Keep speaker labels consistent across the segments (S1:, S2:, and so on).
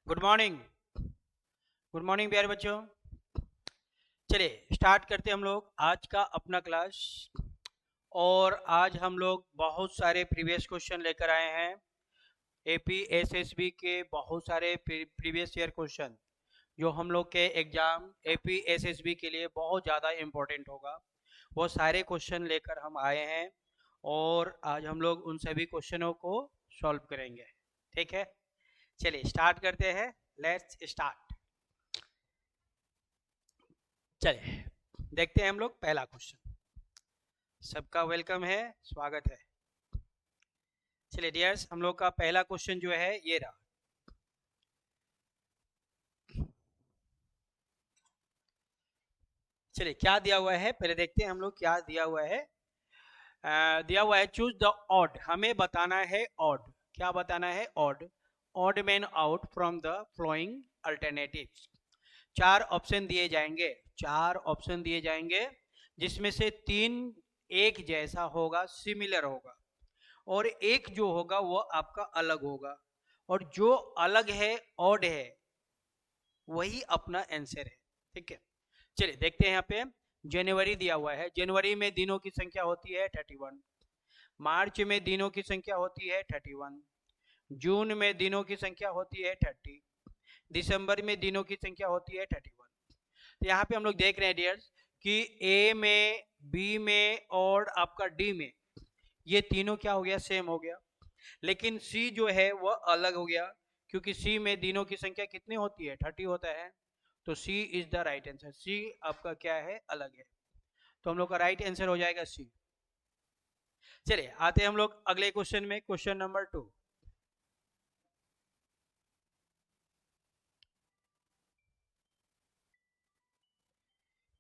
S1: Good morning. Good morning प्यारे बच्चों। चलिए स्टार्ट करते हैं हम लोग आज का अपना क्लास। और आज हम लोग बहुत सारे प्रीवियस क्वेश्चन लेकर आए हैं। एपी एसएसबी के बहुत सारे प्रीवियस ईयर क्वेश्चन जो हम लोग के एग्जाम एपी एसएसबी के लिए बहुत ज़्यादा इम्पोर्टेंट होगा, वो सारे क्वेश्चन लेकर हम आए हैं। और आज हम लोग उन सभी क्वेश्चनों को सॉल्व करेंगे। ठीक है, चलिए स्टार्ट करते हैं। Let's start. चलिए देखते हैं हम लोग पहला क्वेश्चन। सबका वेलकम है, स्वागत है। चलिए डियर्स, हम लोग का पहला क्वेश्चन जो है ये रहा। चलिए क्या दिया हुआ है पहले देखते हैं हम लोग क्या दिया हुआ है। दिया हुआ है चूज द ऑड, हमें बताना है ऑड। क्या बताना है? Odd. Odd man out from the flowing alternatives. चार ऑप्शन दिए जाएंगे, चार ऑप्शन दिए जाएंगे जिसमें से तीन एक जैसा होगा, सिमिलर होगा, और एक जो होगा वो आपका अलग होगा। और जो अलग है, ऑड है, वही अपना आंसर है। ठीक है, चलिए देखते हैं यहाँ पे। जनवरी दिया हुआ है, जनवरी में दिनों की संख्या होती है 31। मार्च में दिनों की संख्या होती है 31। जून में दिनों की संख्या होती है 30। दिसंबर में दिनों की संख्या होती है 31। तो यहाँ पे हम लोग देख रहे हैं डियर्स कि ए में, बी में और आपका डी में ये तीनों क्या हो गया? सेम हो गया। लेकिन सी जो है वह अलग हो गया, क्योंकि सी में दिनों की संख्या कितनी होती है? 30 होता है। तो C is the right answer. सी आपका क्या है? अलग है। तो हम लोग का राइट आंसर हो जाएगा सी। चलिए आते हैं हम लोग अगले क्वेश्चन में, क्वेश्चन नंबर 2।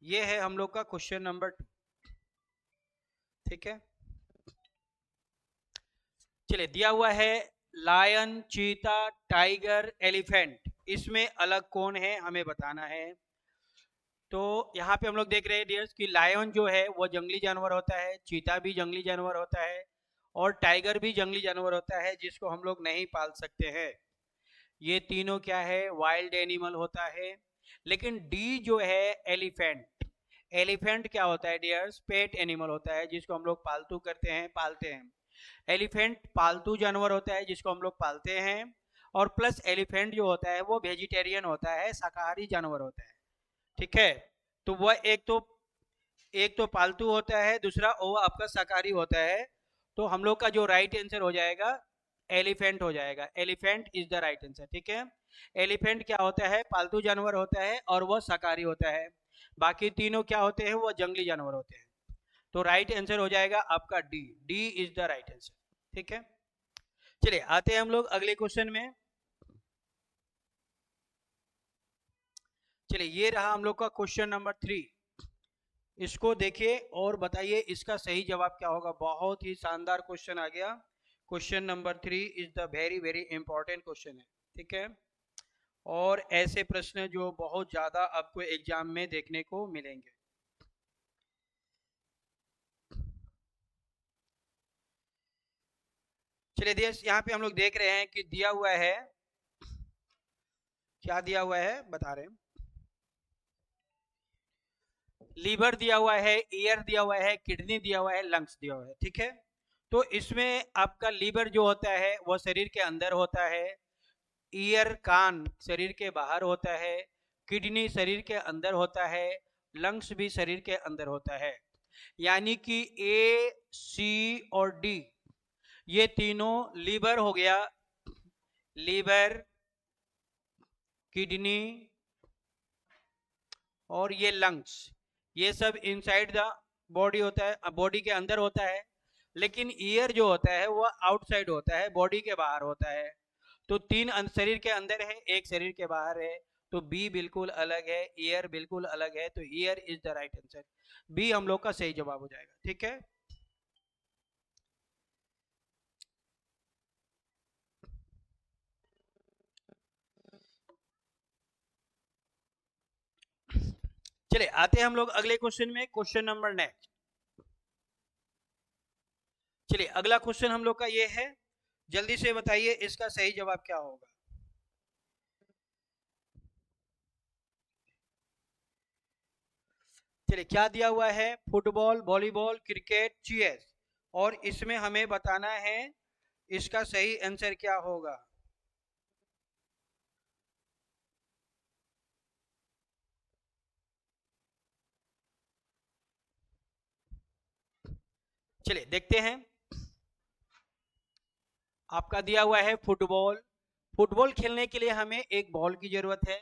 S1: ये है हम लोग का क्वेश्चन नंबर 2। ठीक है, चलिए दिया हुआ है लायन, चीता, टाइगर, एलिफेंट, इसमें अलग कौन है हमें बताना है। तो यहाँ पे हम लोग देख रहे हैं डियर्स कि लायन जो है वो जंगली जानवर होता है, चीता भी जंगली जानवर होता है, और टाइगर भी जंगली जानवर होता है जिसको हम लोग नहीं पाल सकते हैं। ये तीनों क्या है? वाइल्ड एनिमल होता है। लेकिन डी जो है एलिफेंट, एलिफेंट क्या होता है डियर्स? पेट एनिमल होता है जिसको हम लोग पालतू करते हैं, पालते हैं। एलिफेंट पालतू जानवर होता है जिसको हम लोग पालते हैं। और प्लस एलिफेंट जो होता है वो वेजिटेरियन होता है, शाकाहारी जानवर होता है। ठीक है, तो वह एक तो पालतू होता है, दूसरा वो आपका शाकाहारी होता है। तो हम लोग का जो राइट आंसर हो जाएगा एलिफेंट हो जाएगा। Elephant is the right answer. ठीक है, एलिफेंट क्या होता है? पालतू जानवर होता है और वह शाकाहारी होता है। बाकी तीनों क्या होते हैं? वह जंगली जानवर होते हैं। तो राइट आंसर हो जाएगा आपका D. D is the right answer. ठीक है, चलिए आते हैं हम लोग अगले क्वेश्चन में। चलिए ये रहा हम लोग का क्वेश्चन नंबर 3। इसको देखिए और बताइए इसका सही जवाब क्या होगा। बहुत ही शानदार क्वेश्चन आ गया। Question number 3 is the very very important question है। ठीक है, और ऐसे प्रश्न जो बहुत ज्यादा आपको एग्जाम में देखने को मिलेंगे। चलिए देश, यहाँ पे हम लोग देख रहे हैं कि दिया हुआ है, क्या दिया हुआ है बता रहे हैं। लीवर दिया हुआ है, ईयर दिया हुआ है, किडनी दिया हुआ है, लंग्स दिया हुआ है। ठीक है, तो इसमें आपका लीवर जो होता है वह शरीर के अंदर होता है, ईयर कान शरीर के बाहर होता है, किडनी शरीर के अंदर होता है, लंग्स भी शरीर के अंदर होता है। यानी कि ए, सी और डी ये तीनों, लीवर हो गया, लीवर, किडनी और ये लंग्स, ये सब इनसाइड द बॉडी होता है, बॉडी के अंदर होता है। लेकिन ईयर जो होता है वह आउटसाइड होता है, बॉडी के बाहर होता है। तो तीन शरीर के अंदर है, एक शरीर के बाहर है। तो बी बिल्कुल अलग है, ईयर बिल्कुल अलग है। तो ear is the right answer. B हम लोग का सही जवाब हो जाएगा। ठीक है, चलिए आते हैं हम लोग अगले क्वेश्चन में, क्वेश्चन नंबर नेक्स्ट। चलिए अगला क्वेश्चन हम लोग का ये है, जल्दी से बताइए इसका सही जवाब क्या होगा। चलिए क्या दिया हुआ है, फुटबॉल, वॉलीबॉल, क्रिकेट, चेस, और इसमें हमें बताना है इसका सही आंसर क्या होगा। चलिए देखते हैं। आपका दिया हुआ है फुटबॉल। फुटबॉल खेलने के लिए हमें एक बॉल की जरूरत है,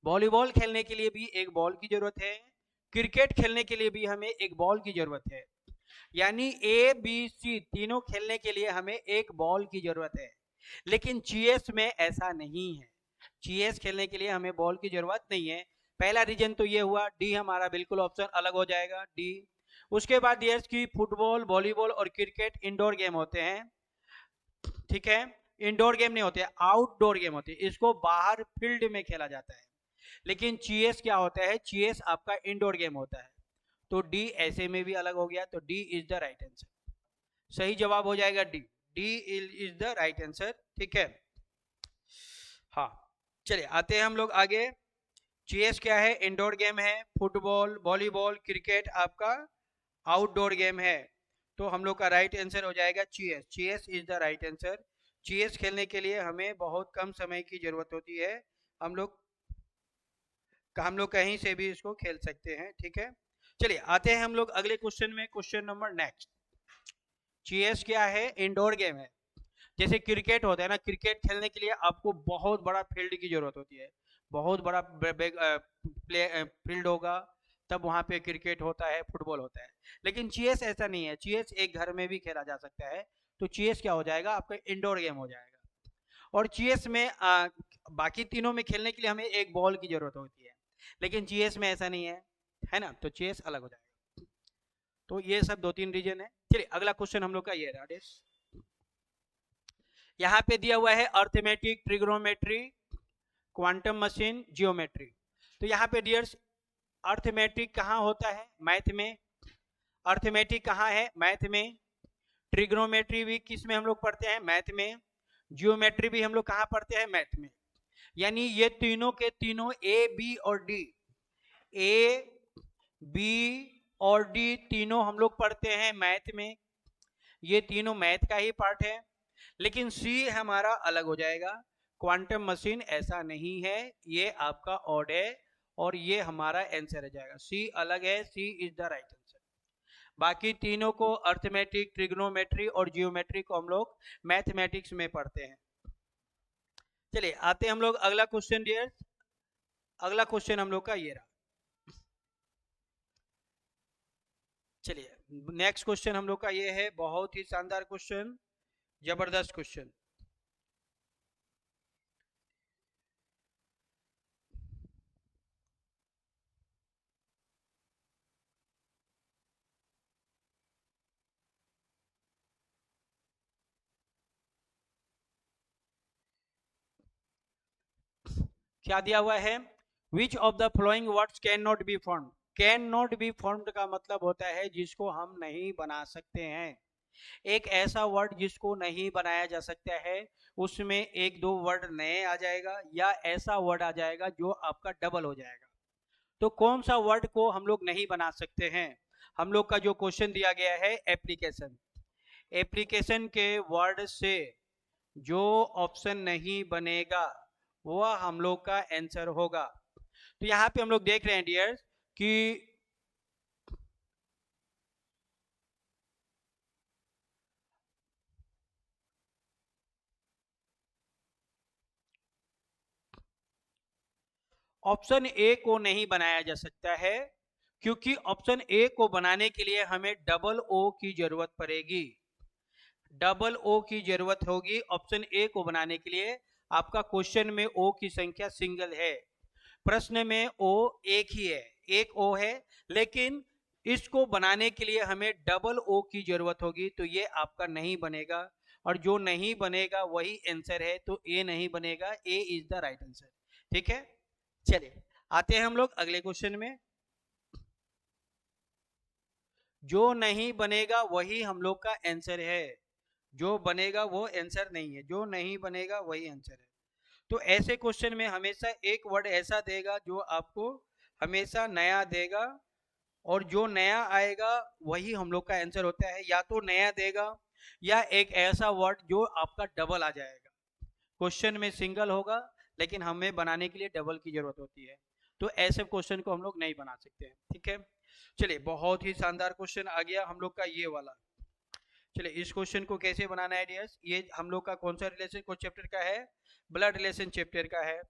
S1: वॉलीबॉल खेलने के लिए भी एक बॉल की जरूरत है, क्रिकेट खेलने के लिए भी हमें एक बॉल की जरूरत है। यानी ए बी सी तीनों खेलने के लिए हमें एक बॉल की जरूरत है। लेकिन चेस में ऐसा नहीं है, चेस खेलने के लिए हमें बॉल की जरूरत नहीं है। पहला रीजन तो ये हुआ, डी हमारा बिल्कुल ऑप्शन अलग हो जाएगा, डी। उसके बाद यस की फुटबॉल, वॉलीबॉल और क्रिकेट इंडोर गेम होते हैं, ठीक है। इंडोर गेम नहीं होते, आउटडोर गेम होते हैं, इसको बाहर फील्ड में खेला जाता है। लेकिन चेस क्या होता है, चेस आपका इंडोर गेम होता है। तो डी ऐसे में भी अलग हो गया, तो D is the right answer. सही जवाब हो जाएगा D, D is the right answer, ठीक है। हाँ, चलिए आते हैं हम लोग आगे। चेस क्या है, इंडोर गेम है, फुटबॉल, वॉलीबॉल, क्रिकेट आपका आउटडोर गेम है। तो हम लोग का राइट आंसर हो जाएगा chess, chess is the right answer. Chess खेलने के लिए हमें बहुत कम समय की जरूरत होती है, हम लोग कहीं से भी इसको खेल सकते हैं, ठीक है। चलिए आते हैं हम लोग अगले क्वेश्चन में, क्वेश्चन नंबर नेक्स्ट। चेस क्या है, इंडोर गेम है। जैसे क्रिकेट होता है ना, क्रिकेट खेलने के लिए आपको बहुत बड़ा फील्ड की जरूरत होती है, बहुत बड़ा प्ले फील्ड होगा, तब वहां पे क्रिकेट होता है, फुटबॉल होता है। लेकिन चेस ऐसा नहीं है, चेस एक घर में भी खेला जा सकता है। तो चेस क्या हो जाएगा, आपका इंडोर गेम हो जाएगा। और चेस में बाकी तीनों में खेलने के लिए हमें एक बॉल की जरूरत होती है, लेकिन चेस में ऐसा नहीं है ना, तो चेस अलग हो जाएगा। तो ये सब दो तीन रीजन है। चलिए अगला क्वेश्चन हम लोग का ये रहा, यहाँ पे दिया हुआ है arithmetic, trigonometry, quantum machine, geometry. तो यहाँ पे डियर्स, अर्थमेटिक कहाँ होता है, मैथ में। अर्थमेटिक कहाँ है, मैथ में। ट्रिग्नोमेट्री भी किस में हम लोग पढ़ते हैं, मैथ में। जियोमेट्री भी हम लोग कहाँ पढ़ते हैं, मैथ में। यानी ये तीनों के तीनों ए बी और डी, ए बी और डी तीनों हम लोग पढ़ते हैं मैथ में। ये तीनों मैथ का ही पार्ट है। लेकिन सी हमारा अलग हो जाएगा, क्वांटम मशीन ऐसा नहीं है, ये आपका ऑड है, और ये हमारा आंसर हो जाएगा, सी अलग है, C is the right answer. बाकी तीनों को अर्थमेटिक, ट्रिग्नोमेट्री और जियोमेट्री को हम लोग मैथमेटिक्स में पढ़ते हैं। चलिए आते हैं हम लोग अगला क्वेश्चन डियर। अगला क्वेश्चन हम लोग का ये रहा। चलिए नेक्स्ट क्वेश्चन हम लोग का ये है, बहुत ही शानदार क्वेश्चन, जबरदस्त क्वेश्चन। क्या दिया हुआ है, which of the flowing words can not be formed. Can not be formed का मतलब होता है जिसको हम नहीं बना सकते हैं। एक ऐसा वर्ड जिसको नहीं बनाया जा सकता है, उसमें एक दो वर्ड नए आ जाएगा, या ऐसा वर्ड आ जाएगा जो आपका डबल हो जाएगा। तो कौन सा वर्ड को हम लोग नहीं बना सकते हैं, हम लोग का जो क्वेश्चन दिया गया है एप्लीकेशन। एप्लीकेशन के वर्ड से जो ऑप्शन नहीं बनेगा वह हम लोग का आंसर होगा। तो यहाँ पे हम लोग देख रहे हैं डियर कि ऑप्शन ए को नहीं बनाया जा सकता है, क्योंकि ऑप्शन ए को बनाने के लिए हमें डबल ओ की जरूरत पड़ेगी, डबल ओ की जरूरत होगी ऑप्शन ए को बनाने के लिए। आपका क्वेश्चन में ओ की संख्या सिंगल है, प्रश्न में ओ एक ही है, एक ओ है, लेकिन इसको बनाने के लिए हमें डबल ओ की जरूरत होगी, तो ये आपका नहीं बनेगा, और जो नहीं बनेगा वही आंसर है, तो ए नहीं बनेगा, ए इज द राइट आंसर, ठीक है। चलिए आते हैं हम लोग अगले क्वेश्चन में। जो नहीं बनेगा वही हम लोग का आंसर है, जो बनेगा वो आंसर नहीं है, जो नहीं बनेगा वही आंसर है। तो ऐसे क्वेश्चन में हमेशा एक वर्ड ऐसा देगा जो आपको हमेशा नया देगा, और जो नया आएगा वही हम लोग का आंसर होता है, या तो नया देगा या एक ऐसा वर्ड जो आपका डबल आ जाएगा। क्वेश्चन में सिंगल होगा लेकिन हमें बनाने के लिए डबल की जरूरत होती है, तो ऐसे क्वेश्चन को हम लोग नहीं बना सकते हैं। ठीक है, चलिए बहुत ही शानदार क्वेश्चन आ गया हम लोग का ये वाला। चलिए इस क्वेश्चन को कैसे बनाना है डियर्स, ये हम लोग का कौन सा रिलेशन को चैप्टर का है, ब्लड रिलेशन चैप्टर का है।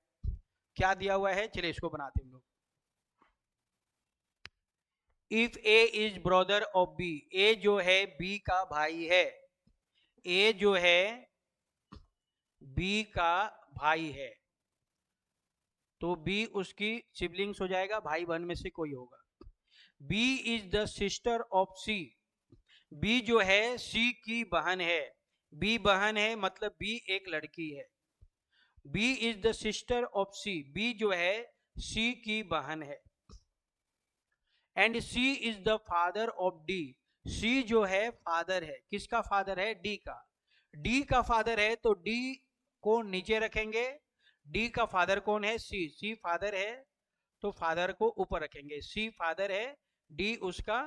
S1: क्या दिया हुआ है, चलिए इसको बनाते हैं हम लोग। If A is brother of B, A जो है बी का भाई है, ए जो है बी का भाई है, तो बी उसकी सिबलिंग्स हो जाएगा, भाई बहन में से कोई होगा। B is the sister of C, B जो है सी की बहन है, बी बहन है मतलब बी एक लड़की है। B is the sister of C, B जो है सी की बहन है। And C is the father of D, C जो है फादर है, किसका फादर है, डी का। डी का फादर है तो डी को नीचे रखेंगे, डी का फादर कौन है, सी, सी फादर है तो फादर को ऊपर रखेंगे, सी फादर है, डी उसका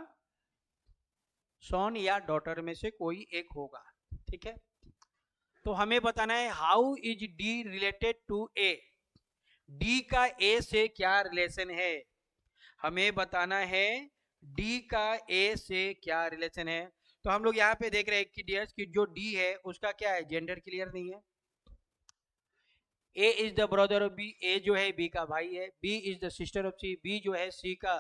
S1: सन या डॉटर में से कोई एक होगा। ठीक है, तो हमें बताना है how is D related to A, D का ए से क्या रिलेशन है, हमें बताना है डी का ए से क्या रिलेशन है। तो हम लोग यहाँ पे देख रहे हैं कि डियर्स कि जो डी है उसका क्या है, जेंडर क्लियर नहीं है। A is the brother of B, A जो है बी का भाई है। B is the sister of C, B जो है सी का,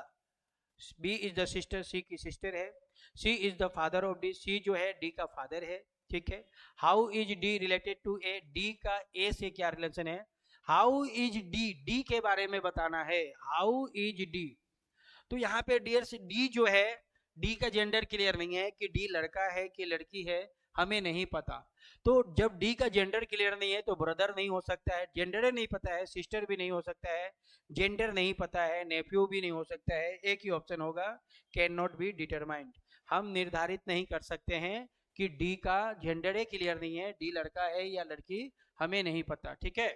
S1: B is the sister, C की सिस्टर है। C is the father of D, C जो है डी का फादर है। ठीक है, how is D related to A, D का ए से क्या रिलेशन है। हाउ इज डी, डी के बारे में बताना है, हाउ इज डी। तो यहाँ पे डियर्स डी जो है, डी का जेंडर क्लियर नहीं है कि डी लड़का है कि लड़की है, हमें नहीं पता। तो जब डी का जेंडर क्लियर नहीं है तो ब्रदर नहीं हो सकता है, जेंडर नहीं पता है, सिस्टर भी नहीं हो सकता है, जेंडर नहीं पता है, नेफ्यू भी नहीं हो सकता है। एक ही ऑप्शन होगा, कैन नॉट बी डिटरमाइंड, हम निर्धारित नहीं कर सकते हैं कि डी का जेंडर क्लियर नहीं है, डी लड़का है या लड़की, हमें नहीं पता। ठीक है,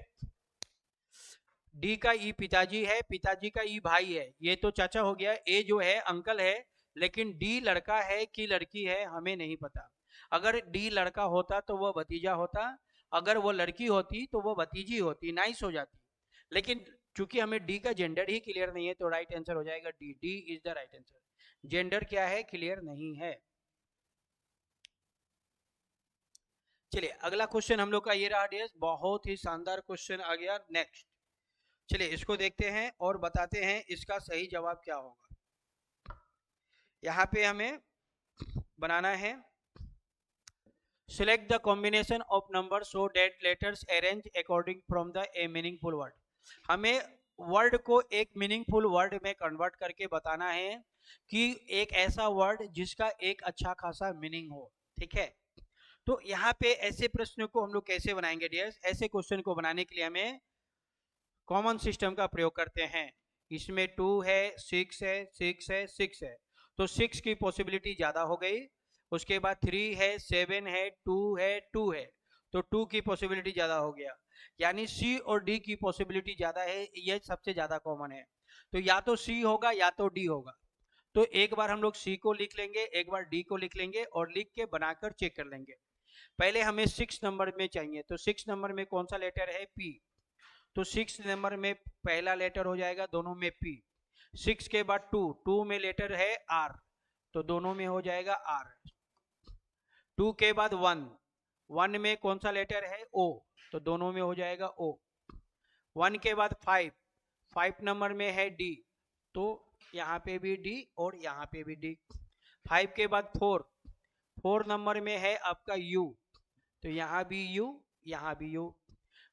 S1: डी का ई पिताजी है, पिताजी का ई भाई है, ये तो चाचा हो गया। ए जो है अंकल है, लेकिन डी लड़का है कि लड़की है हमें नहीं पता। अगर डी लड़का होता तो वह भतीजा होता, अगर वो लड़की होती तो वो भतीजी होती, नाइस हो जाती। लेकिन चूंकि हमें डी का जेंडर ही क्लियर नहीं है तो राइट आंसर हो जाएगा D, D is the right answer. Gender क्या है, क्लियर नहीं है। चलिए अगला क्वेश्चन हम लोग का ये रहा डियर्स, बहुत ही शानदार क्वेश्चन आ गया। नेक्स्ट चलिए इसको देखते हैं और बताते हैं इसका सही जवाब क्या होगा। यहाँ पे हमें बनाना है, select the combination of number so that letters arrange according from the a meaningful word. हमें वर्ड को एक मीनिंगफुल वर्ड में कन्वर्ट करके बताना है कि एक ऐसा वर्ड जिसका एक अच्छा खासा मीनिंग हो। ठीक है, तो यहाँ पे ऐसे प्रश्न को हम लोग कैसे बनाएंगे डियर्स, ऐसे क्वेश्चन को बनाने के लिए हमें कॉमन सिस्टम का प्रयोग करते हैं। इसमें 2 है, 6 है, 6 है, 6 है, तो 6 की पॉसिबिलिटी ज्यादा हो गई। उसके बाद 3 है, 7 है, 2 है, 2 है, तो 2 की पॉसिबिलिटी ज्यादा हो गया, यानी सी और डी की पॉसिबिलिटी ज्यादा है, ये सबसे ज्यादा कॉमन है। तो या तो सी होगा या तो डी होगा। तो एक बार हम लोग सी को लिख लेंगे, एक बार डी को लिख लेंगे और लिख के बनाकर चेक कर लेंगे। पहले हमें 6 नंबर में चाहिए, तो 6 नंबर में कौन सा लेटर है, पी, तो 6 नंबर में पहला लेटर हो जाएगा दोनों में पी। 6 के बाद 2, 2 में लेटर है आर, तो दोनों में हो जाएगा आर। 2 के बाद 1, 1 में कौन सा लेटर है, ओ, तो दोनों में हो जाएगा ओ। 1 के बाद 5, 5 नंबर में है डी, तो यहाँ पे भी डी और यहाँ पे भी डी। 5 के बाद 4, 4 नंबर में है आपका यू, तो यहाँ भी यू, यहाँ भी यू।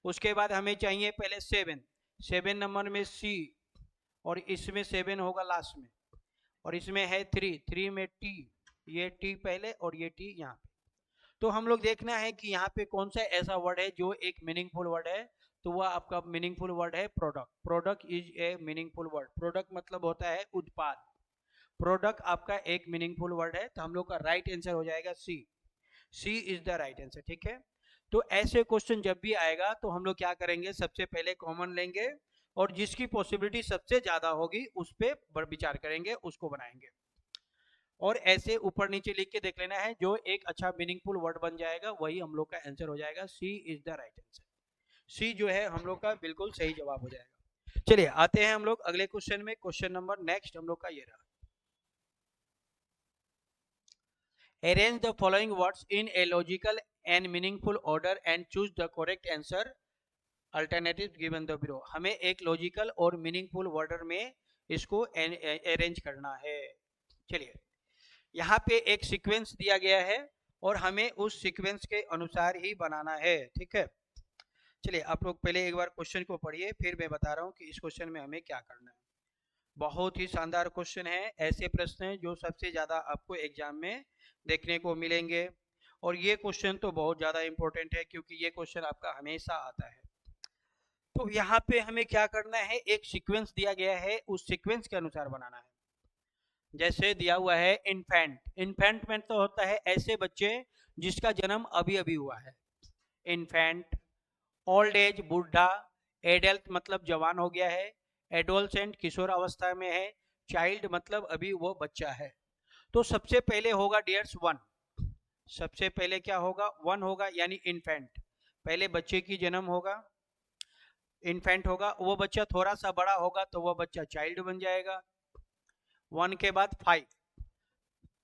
S1: उसके बाद हमें चाहिए पहले 7, 7 नंबर में सी, और इसमें 7 होगा लास्ट में, और इसमें है 3, 3 में टी, ये टी पहले और ये टी यहाँ पे। तो हम लोग देखना है कि यहाँ पे कौन सा ऐसा वर्ड है जो एक मीनिंगफुल वर्ड है, तो वह आपका मीनिंगफुल वर्ड है product. Product is a meaningful word, product मतलब होता है उत्पाद, प्रोडक्ट आपका एक मीनिंगफुल वर्ड है, तो हम लोग का राइट आंसर हो जाएगा सी, सी इज द राइट आंसर। ठीक है, तो ऐसे क्वेश्चन जब भी आएगा तो हम लोग क्या करेंगे, सबसे पहले कॉमन लेंगे, और जिसकी पॉसिबिलिटी सबसे ज्यादा होगी उस पर विचार करेंगे, उसको बनाएंगे। और ऐसे ऊपर नीचे लिख के देख लेना है, जो एक अच्छा मीनिंगफुल वर्ड बन जाएगा वही हम लोग का आंसर हो जाएगा। सी इज द राइट आंसर। सी जो है हम लोग का बिल्कुल सही जवाब हो जाएगा। चलिए आते हैं हम लोग अगले क्वेश्चन में। क्वेश्चन नंबर नेक्स्ट हम लोग का ये रहा। Arrange the following words in a logical and meaningful order and choose the correct answer alternative given the below. हमें एक लॉजिकल और मीनिंगफुल ऑर्डर में इसको अरेंज करना है। चलिए यहाँ पे एक सीक्वेंस दिया गया है और हमें उस सीक्वेंस के अनुसार ही बनाना है, ठीक है। चलिए आप लोग पहले एक बार क्वेश्चन को पढ़िए, फिर मैं बता रहा हूँ कि इस क्वेश्चन में हमें क्या करना है। बहुत ही शानदार क्वेश्चन है। ऐसे प्रश्न हैं जो सबसे ज्यादा आपको एग्जाम में देखने को मिलेंगे, और ये क्वेश्चन तो बहुत ज्यादा इंपॉर्टेंट है क्योंकि ये क्वेश्चन आपका हमेशा आता है। तो यहाँ पे हमें क्या करना है, एक सीक्वेंस दिया गया है, उस सीक्वेंस के अनुसार बनाना है। जैसे दिया हुआ है इन्फेंट। इन्फेंट में तो होता है ऐसे बच्चे जिसका जन्म अभी अभी हुआ है, इन्फेंट। ओल्ड एज बुढ़ा, एडल्ट मतलब जवान हो गया है, एडोलसेंट किशोर अवस्था में है, चाइल्ड मतलब अभी वो बच्चा है। तो सबसे पहले होगा डियर्स वन। सबसे पहले क्या होगा, वन होगा, यानी इन्फेंट। पहले बच्चे की जन्म होगा, इन्फेंट होगा। वो बच्चा थोड़ा सा बड़ा होगा तो वो बच्चा चाइल्ड बन जाएगा। वन के बाद फाइव,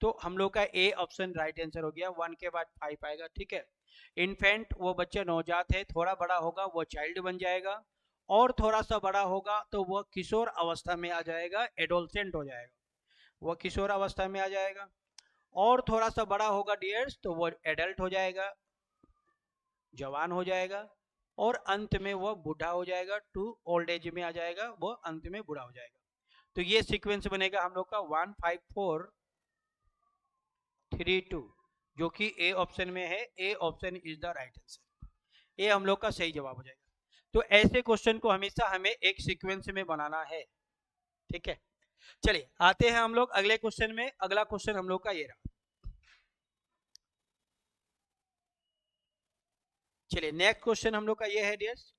S1: तो हम लोग का ए ऑप्शन राइट आंसर हो गया। वन के बाद फाइव आएगा, ठीक है। इन्फेंट वो बच्चा नवजात है, थोड़ा बड़ा होगा वो चाइल्ड बन जाएगा, और थोड़ा सा बड़ा होगा तो वह किशोर अवस्था में आ जाएगा, एडोलसेंट हो जाएगा, वह किशोर अवस्था में आ जाएगा। और थोड़ा सा बड़ा होगा डियर्स तो वो एडल्ट हो जाएगा, जवान हो जाएगा, और अंत में वह बूढ़ा हो जाएगा, टू ओल्ड एज में आ जाएगा, वो अंत में बूढ़ा हो जाएगा। तो ये सीक्वेंस बनेगा हम लोग का 1 5 4 3 2, जो कि ए ऑप्शन में है। A option is the right answer. A हम लोग का सही जवाब हो जाएगा। तो ऐसे क्वेश्चन को हमेशा हमें एक सीक्वेंस में बनाना है, ठीक है। चलिए आते हैं हम लोग अगले क्वेश्चन में। अगला क्वेश्चन हम लोग का ये रहा। चलिए नेक्स्ट क्वेश्चन हम लोग का ये है डियर्स।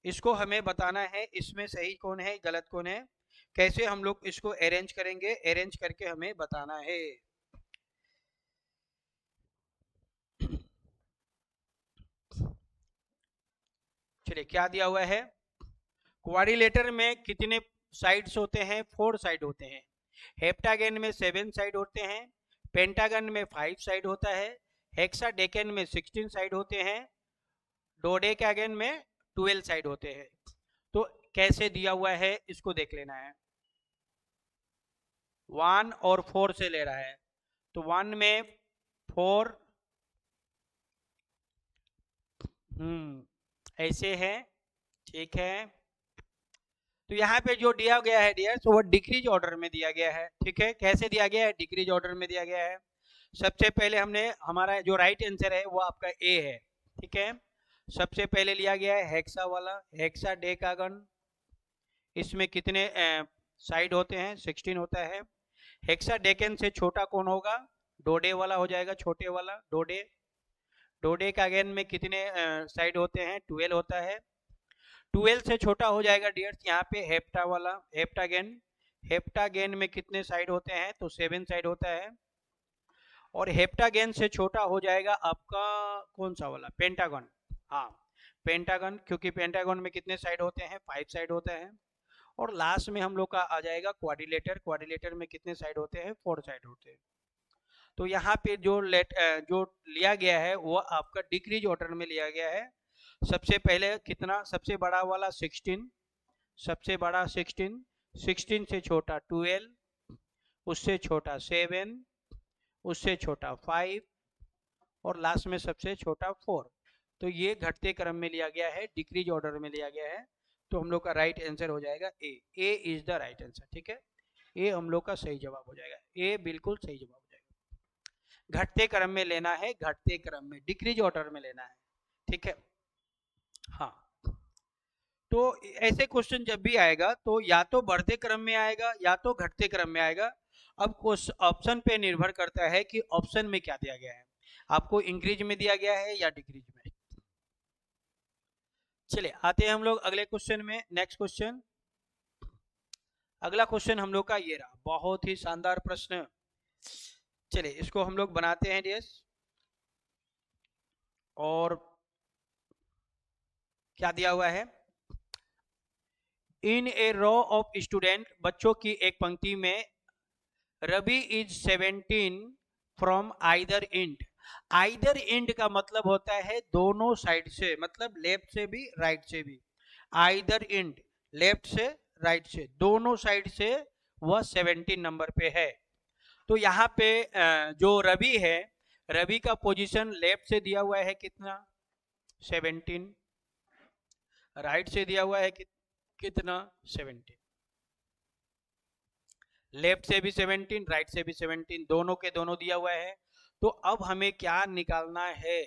S1: इसको हमें बताना है इसमें सही कौन है गलत कौन है, कैसे हम लोग इसको अरेंज करेंगे, अरेंज करके हमें बताना है। चलिए क्या दिया हुआ है, क्वाड्रिलेटर में कितने साइड्स होते हैं, 4 साइड होते हैं। हेप्टागन में 7 साइड होते हैं, पेंटागन में 5 साइड होता है, हेक्साडेकन में 16 साइड होते हैं, डोडेकागन में 12 साइड होते हैं। तो कैसे दिया हुआ है इसको देख लेना है। 1 और 4 से ले रहा है, तो 1 में 4 ऐसे है, ठीक है। तो यहाँ पे जो दिया गया है डियर, तो वो डिक्रीज ऑर्डर में दिया गया है, ठीक है। कैसे दिया गया है, डिक्रीज ऑर्डर में दिया गया है। सबसे पहले हमने, हमारा जो राइट आंसर है वो आपका ए है, ठीक है। सबसे पहले लिया गया है हेक्सा वाला, हेक्साडेकागन। इसमें कितने साइड होते हैं, 16 होता है। हेक्साडेकन से छोटा कौन होगा, डोडे वाला हो जाएगा, छोटे वाला डोडे। डोडेकागन में कितने साइड होते हैं, 12 होता है। 12 से छोटा हो जाएगा डियर्स यहाँ पे हेप्टा वाला, हेप्टागेन। हेप्टागेन में कितने साइड होते हैं, तो 7 साइड होता है। और हेप्टागेन से छोटा हो जाएगा आपका कौन सा वाला, पेंटागन। हाँ पेंटागन, क्योंकि पेंटागन में कितने साइड होते हैं, 5 साइड होता है। और लास्ट में हम लोग का आ जाएगा क्वाड्रिलेटर। क्वाड्रिलेटर में कितने साइड होते हैं, 4 साइड होते हैं। तो यहाँ पे जो लिया गया है वो आपका डिक्रीज ऑर्डर में लिया गया है। सबसे पहले कितना, सबसे बड़ा वाला 16, सबसे बड़ा 16, 16 से छोटा 12, उससे छोटा 7, उससे छोटा 5, और लास्ट में सबसे छोटा 4। तो ये घटते क्रम में लिया गया है, डिक्रीज ऑर्डर में लिया गया है। तो हम लोग का राइट आंसर हो जाएगा ए। ए इज द राइट आंसर, ठीक है। ए हम लोग का सही जवाब हो जाएगा, ए बिल्कुल सही जवाब हो जाएगा। घटते क्रम में लेना है, घटते क्रम में, डिक्रीज ऑर्डर में लेना है, ठीक है। हाँ तो ऐसे क्वेश्चन जब भी आएगा तो या तो बढ़ते क्रम में आएगा या तो घटते क्रम में आएगा। अब ऑप्शन पे निर्भर करता है कि ऑप्शन में क्या दिया गया है, आपको इंक्रीज में दिया गया है या डिक्रीज में। चलिए आते हैं हम लोग अगले क्वेश्चन में। नेक्स्ट क्वेश्चन, अगला क्वेश्चन हम लोग का ये रहा, बहुत ही शानदार प्रश्न। चलिए इसको हम लोग बनाते हैं डियर्स। और क्या दिया हुआ है, इन ए रो ऑफ स्टूडेंट, बच्चों की एक पंक्ति में, Ravi is 17 from either end. Either end का मतलब होता है दोनों साइड से, मतलब लेफ्ट से भी राइट से भी। आइदर इंड, लेफ्ट से राइट से, दोनों साइड से वह 17 नंबर पे है। तो यहाँ पे जो रवि है, रवि का पोजीशन लेफ्ट से दिया हुआ है कितना, 17, राइट से दिया हुआ है कितना, 17। लेफ्ट से भी 17, राइट से भी 17, दोनों के दोनों दिया हुआ है। तो अब हमें क्या निकालना है,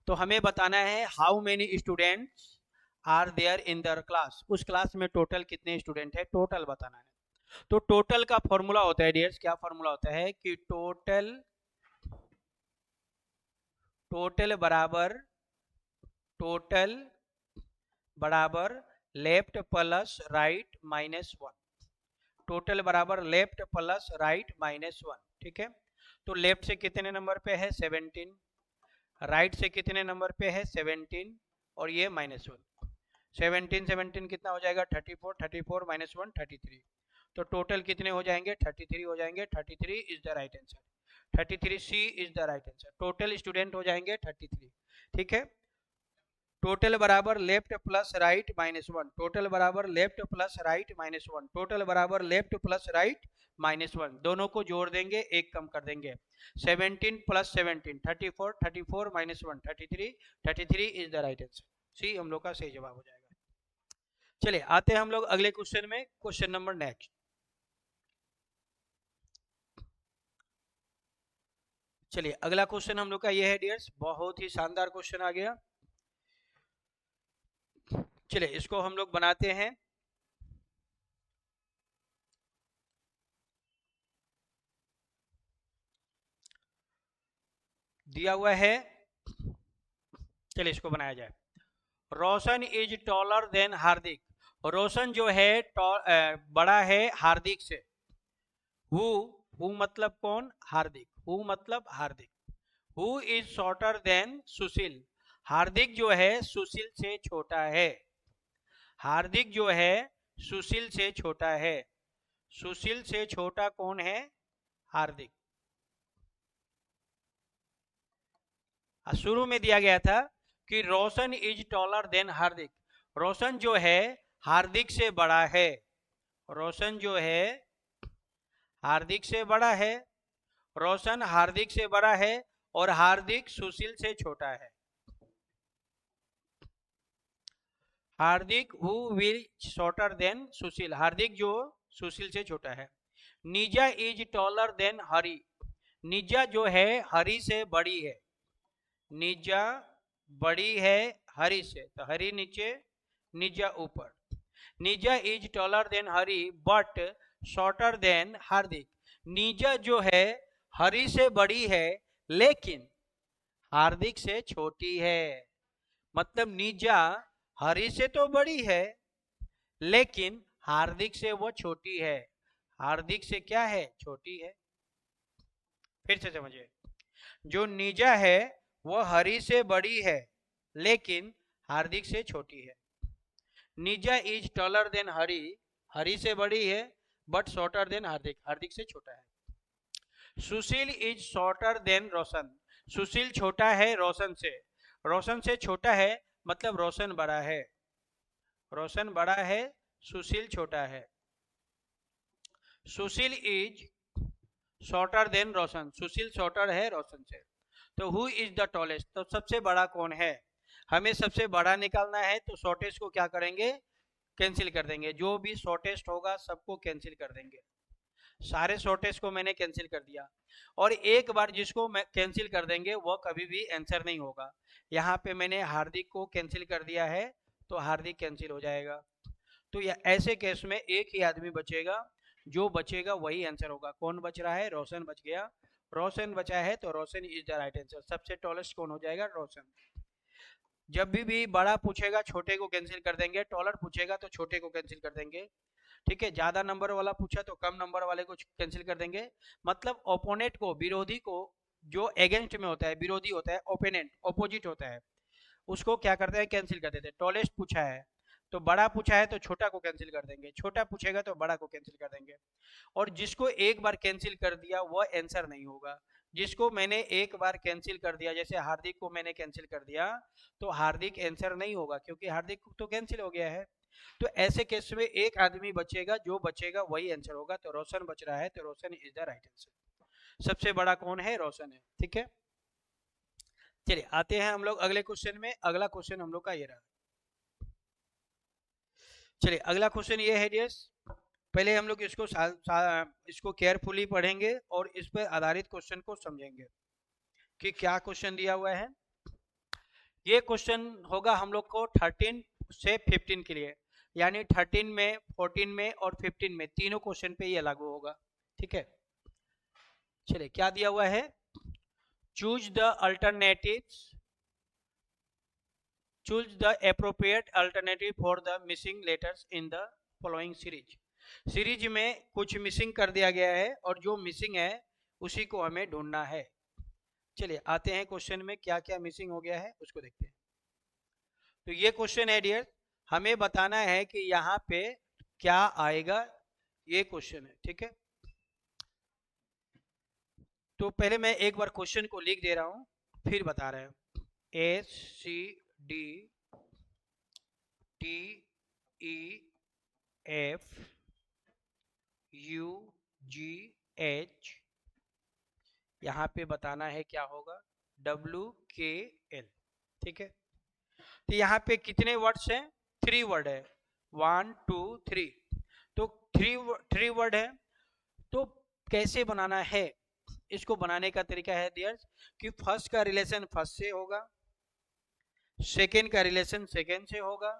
S1: तो हमें बताना है how many students are there in the class. उस क्लास में टोटल कितने स्टूडेंट है, टोटल बताना है। तो टोटल का फॉर्मूला होता है डियर्स, क्या फॉर्मूला होता है कि टोटल बराबर left plus right minus 1। Total बराबर लेफ्ट प्लस राइट माइनस 1, ठीक है। तो लेफ्ट से कितने नंबर पे है, 17, राइट से कितने नंबर पे है, 17, और ये माइनस 1। 17 कितना हो जाएगा, 34, 34 माइनस 1 33। तो टोटल कितने हो जाएंगे, 33 हो जाएंगे। 33 is the right answer, 33 C is the right answer. Total student हो जाएंगे 33, ठीक है। टोटल बराबर left plus right minus 1, total बराबर left plus right minus 1, total बराबर लेफ्ट प्लस राइट माइनस 1। दोनों को जोड़ देंगे, एक कम कर देंगे। 17 plus 17 34, 34 minus 1 33, 33 is the right answer. सी हम लोग का सही जवाब हो जाएगा। चलिए आते हैं हम लोग अगले क्वेश्चन में, क्वेश्चन नंबर नेक्स्ट। चलिए अगला क्वेश्चन हम लोग का ये है डियर्स, बहुत ही शानदार क्वेश्चन आ गया। चलिए इसको हम लोग बनाते हैं। दिया हुआ है, चलिए इसको बनाया जाए। रोशन इज टॉलर देन हार्दिक, रोशन जो है बड़ा है हार्दिक से। हु मतलब कौन, हार्दिक, हु मतलब हार्दिक। हु इज शॉर्टर देन सुशील, हार्दिक जो है सुशील से छोटा है। हार्दिक जो है सुशील से छोटा है। सुशील से छोटा कौन है, हार्दिक। शुरू में दिया गया था कि रोशन इज टॉलर देन हार्दिक, रोशन जो है हार्दिक से बड़ा है। रोशन जो है हार्दिक से बड़ा है, रोशन हार्दिक से बड़ा है, और हार्दिक सुशील से छोटा है। हार्दिक हु विल शॉर्टर देन सुशील, हार्दिक जो सुशील से छोटा है। निजा इज टॉलर देन हरी, निजा जो है हरी से बड़ी है। निजा बड़ी है हरी से, तो हरी नीचे, निजा ऊपर। Nija is taller than Hari but shorter than Hardik, Nija जो है हरी से बड़ी है लेकिन हार्दिक से छोटी है। मतलब निजा हरी से तो बड़ी है लेकिन हार्दिक से वो छोटी है। हार्दिक से क्या है, छोटी है। फिर से समझिए, जो निजा है वो हरी से बड़ी है लेकिन हार्दिक से छोटी है। निजा इज टॉलर देन हरी, हरी से बड़ी है बट शॉर्टर देन हार्दिक, हार्दिक से छोटा है। Sushil is shorter than Roshan, सुशील छोटा है रोशन से। रोशन से छोटा है मतलब रोशन बड़ा है। रोशन बड़ा है, सुशील छोटा है। Sushil is shorter than Roshan, Sushil shorter है रोशन से। तो हु इज द टॉलेस्ट, तो सबसे बड़ा कौन है। हमें सबसे बड़ा निकालना है तो शॉर्टेस्ट को क्या करेंगे, कैंसिल कर देंगे। जो भी शॉर्टेस्ट होगा सबको कैंसिल कर देंगे। सारे शॉर्टेस्ट को मैंने कैंसिल कर दिया, और एक बार जिसको मैं कैंसिल कर देंगे वो कभी भी आंसर नहीं होगा। यहाँ पे मैंने हार्दिक को कैंसिल कर दिया है तो हार्दिक कैंसिल हो जाएगा। तो ऐसे केस में एक ही आदमी बचेगा, जो बचेगा वही आंसर होगा। कौन बच रहा है, रोशन बच गया। रोशन बचा है तो रोशन इज द राइट आंसर। सबसे टॉलेस्ट कौन हो जाएगा, रोशन। जब भी बड़ा पूछेगा छोटे को कैंसिल कर देंगे, टॉलर पूछेगा तो छोटे को कैंसिल कर देंगे, ठीक है। ज्यादा नंबर वाला पूछा तो कम नंबर वाले को कैंसिल कर देंगे। मतलब ओपोनेंट को, विरोधी को, जो अगेंस्ट में होता है, विरोधी होता है, ओपोनेंट ऑपोजिट होता है, उसको क्या करते हैं, कैंसिल कर देते हैं। टॉलेस्ट पूछा है तो बड़ा पूछा है तो छोटा को कैंसिल कर देंगे, छोटा पूछेगा तो बड़ा को कैंसिल कर देंगे। और जिसको एक बार कैंसिल कर दिया वह आंसर नहीं होगा। जिसको मैंने एक बार कैंसिल कर दिया, जैसे हार्दिक को मैंने कैंसिल कर दिया, तो हार्दिक आंसर नहीं होगा क्योंकि हार्दिक तो कैंसिल हो गया है। तो ऐसे केस में एक आदमी बचेगा, जो बचेगा वही आंसर होगा। तो रोशन बच रहा है, तो रोशन इज द राइट आंसर। सबसे बड़ा कौन है, रोशन है, ठीक है। चलिए आते हैं हम लोग अगले क्वेश्चन में। अगला क्वेश्चन हम लोग का ये रहा। चलिए अगला क्वेश्चन ये है डियर्स, पहले हम लोग इसको इसको केयरफुली पढ़ेंगे और इस पर आधारित क्वेश्चन को समझेंगे कि क्या क्वेश्चन दिया हुआ है। ये क्वेश्चन होगा हम लोग को 13 से 15 के लिए, यानी 13 में, 14 में और 15 में, तीनों क्वेश्चन पे ये लागू होगा, ठीक है। चलिए क्या दिया हुआ है, choose the alternatives, choose the appropriate alternative for the missing letters in the following series। Series में कुछ मिसिंग कर दिया गया है और जो मिसिंग है उसी को हमें ढूंढना है। चलिए आते हैं क्वेश्चन में, क्या क्या मिसिंग हो गया है उसको देखते हैं। तो ये क्वेश्चन है डियर, हमें बताना है कि यहाँ पे क्या आएगा, ये क्वेश्चन है, ठीक है। तो पहले मैं एक बार क्वेश्चन को लिख दे रहा हूँ, फिर बता रहे हैं। ACDEFUGH, यहाँ पे बताना है क्या होगा, WKL, ठीक है। तो यहाँ पे कितने वर्ड्स हैं, 3 वर्ड है, 1 2 3, तो 3 वर्ड है। तो कैसे बनाना है, इसको बनाने का तरीका है डियर्स कि फर्स्ट का रिलेशन फर्स्ट से होगा, सेकेंड का रिलेशन सेकेंड से होगा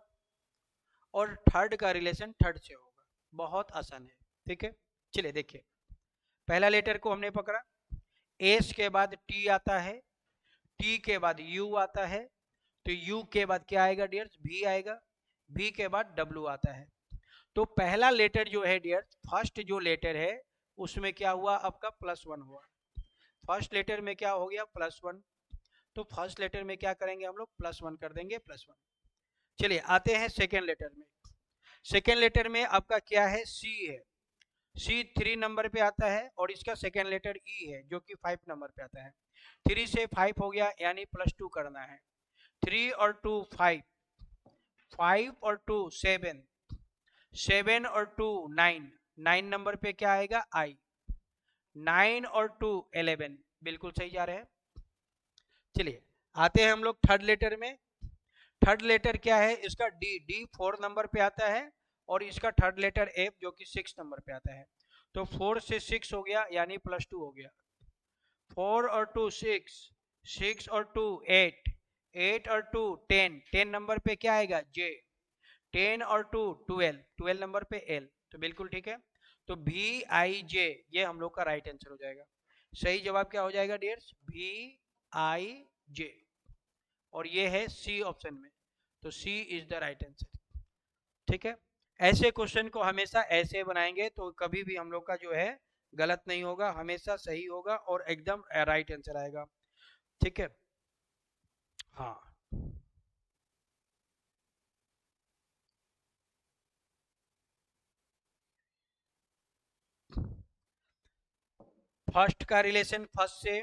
S1: और थर्ड का रिलेशन थर्ड से होगा। बहुत आसान है, ठीक है। चलिए देखिए, पहला लेटर को हमने पकड़ा, एस के बाद टी आता है, टी के बाद यू आता है, तो यू के बाद क्या आएगा डियर्स, भी आएगा, भी के बाद डब्ल्यू आता है। तो पहला लेटर जो है डियर्स, फर्स्ट जो लेटर है उसमें क्या हुआ, आपका +1 हुआ। फर्स्ट लेटर में क्या हो गया, +1, तो फर्स्ट लेटर में क्या करेंगे हम लोग, +1 कर देंगे, +1। चलिए आते हैं सेकेंड लेटर में। सेकेंड लेटर में आपका क्या है, सी है, सी 3 नंबर पे आता है और इसका सेकेंड लेटर ई है जो कि 5 नंबर पे आता है। 3 से 5 हो गया, यानी +2 करना है। 3 और 2 5, 5 और 2 7, 7 और 2 9, 9 नंबर पे क्या आएगा, आई। 9 और 2 11, बिल्कुल सही जा रहे हैं। चलिए आते हैं हम लोग थर्ड लेटर में। थर्ड लेटर क्या है इसका, डी, डी 4 नंबर पे आता है और इसका थर्ड लेटर एफ जो कि 6 नंबर पे आता है। तो 4 से 6 हो गया, यानी +2 हो गया। 4 और 2 6, 6 और 2 8, 8 और 2 10, 10 नंबर पे क्या आएगा, जे। 10 और 2 12, 12 नंबर पे एल। तो बिल्कुल ठीक है। तो VIJ ये हम लोग का राइट आंसर हो जाएगा। सही जवाब क्या हो जाएगा डियर्स, VIJ, और ये है सी ऑप्शन में, तो C is the right answer, ठीक है। ऐसे क्वेश्चन को हमेशा ऐसे बनाएंगे तो कभी भी हम लोग का जो है गलत नहीं होगा, हमेशा सही होगा और एकदम राइट आंसर आएगा, ठीक है। हाँ, फर्स्ट का रिलेशन फर्स्ट से,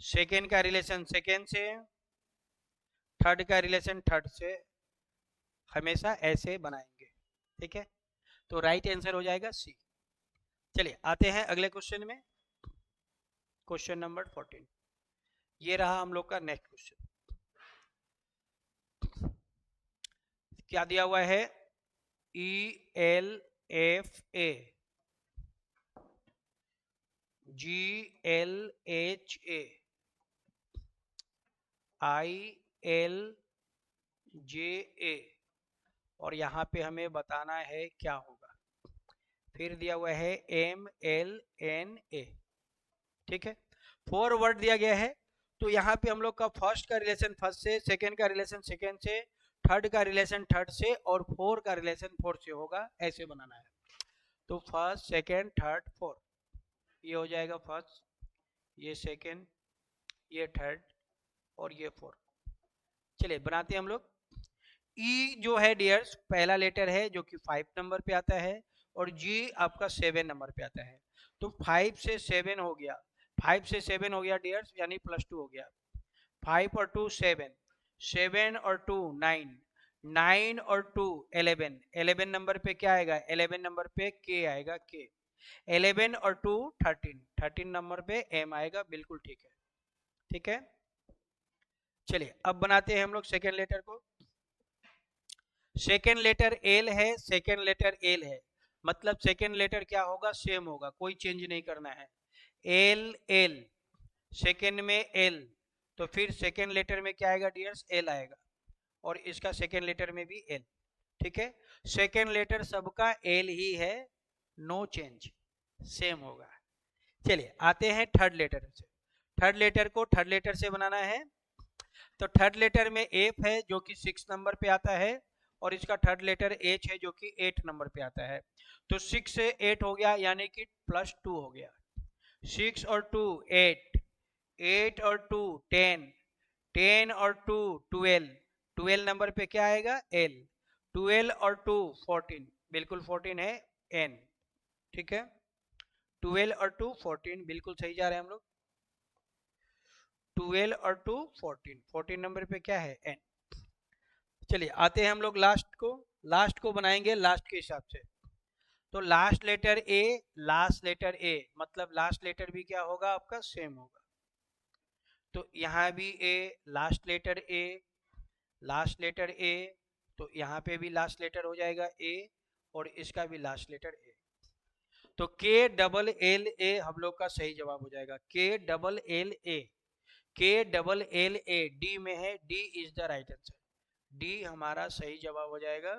S1: सेकेंड का रिलेशन सेकेंड से, थर्ड का रिलेशन थर्ड से, हमेशा ऐसे बनाएंगे, ठीक है। तो राइट आंसर हो जाएगा सी। चलिए आते हैं अगले क्वेश्चन में, क्वेश्चन नंबर 14। ये रहा हम लोग का नेक्स्ट क्वेश्चन। क्या दिया हुआ है, ELFA, GLHA, ILJA, और यहाँ पे हमें बताना है क्या होगा। फिर दिया हुआ है MLNA, ठीक है। 4 वर्ड दिया गया है तो यहाँ पे हम लोग का फर्स्ट का रिलेशन फर्स्ट से, सेकेंड का रिलेशन सेकेंड से, थर्ड का रिलेशन थर्ड से और फोर का रिलेशन फोर्थ से होगा, ऐसे बनाना है। तो फर्स्ट सेकेंड थर्ड फोर्थ, ये हो जाएगा फर्स्ट, ये सेकेंड, ये थर्ड और ये फोर्थ। चलिए बनाते हैं हम लोग। ई जो है डियर्स पहला लेटर है जो कि 5 नंबर पे आता है और जी आपका 7 नंबर पे आता है। तो 5 से 7 हो गया, 5 से 7 हो गया डियर्स, यानी +2 हो गया। 5 और 2 7, 7 और 2 9, 9 और 2 11, 11 नंबर पे क्या आएगा, 11 नंबर पे के आएगा, के। 11 और 2 13, 13 नंबर पे एम आएगा, बिल्कुल ठीक है, ठीक है। चलिए अब बनाते हैं हम लोग सेकेंड लेटर को। सेकेंड लेटर एल है, सेकेंड लेटर एल है, मतलब सेकेंड लेटर क्या होगा, सेम होगा, कोई चेंज नहीं करना है। एल एल, सेकेंड में एल, तो फिर सेकेंड लेटर में क्या आएगा डियर्स, एल आएगा और इसका सेकेंड लेटर में भी एल, ठीक है। सेकेंड लेटर सबका एल ही है, नो चेंज, सेम होगा। चलिए आते हैं थर्ड लेटर से। थर्ड लेटर को थर्ड लेटर से बनाना है। तो थर्ड लेटर में एफ है जो कि 6 नंबर पे आता है और इसका थर्ड लेटर एच है जो कि 8 नंबर पे आता है। तो 6 से 8 हो गया, यानी कि +2 हो गया। 6 और 2 8, 8 और 2 10, 10 और 2 12, 12 नंबर पे क्या आएगा, एल। 12 और 2 14, बिल्कुल 14 है, एन, ठीक है। 12 और 2 14, बिल्कुल सही जा रहे हैं हम लोग। 12 और 2 14, 14 नंबर पे क्या है, एन। चलिए आते हैं हम लोग लास्ट को। लास्ट को बनाएंगे लास्ट के हिसाब से। तो last letter A, last letter A, मतलब लास्ट लेटर भी क्या होगा आपका, सेम होगा। तो यहाँ भी A, last letter A, last letter A, तो यहाँ पे भी लास्ट लेटर हो जाएगा ए और इसका भी लास्ट लेटर ए। तो के डबल एल ए हम लोग का सही जवाब हो जाएगा, के डबल एल ए, के डबल एल ए, डी में है, D is the right answer, D हमारा सही जवाब हो जाएगा।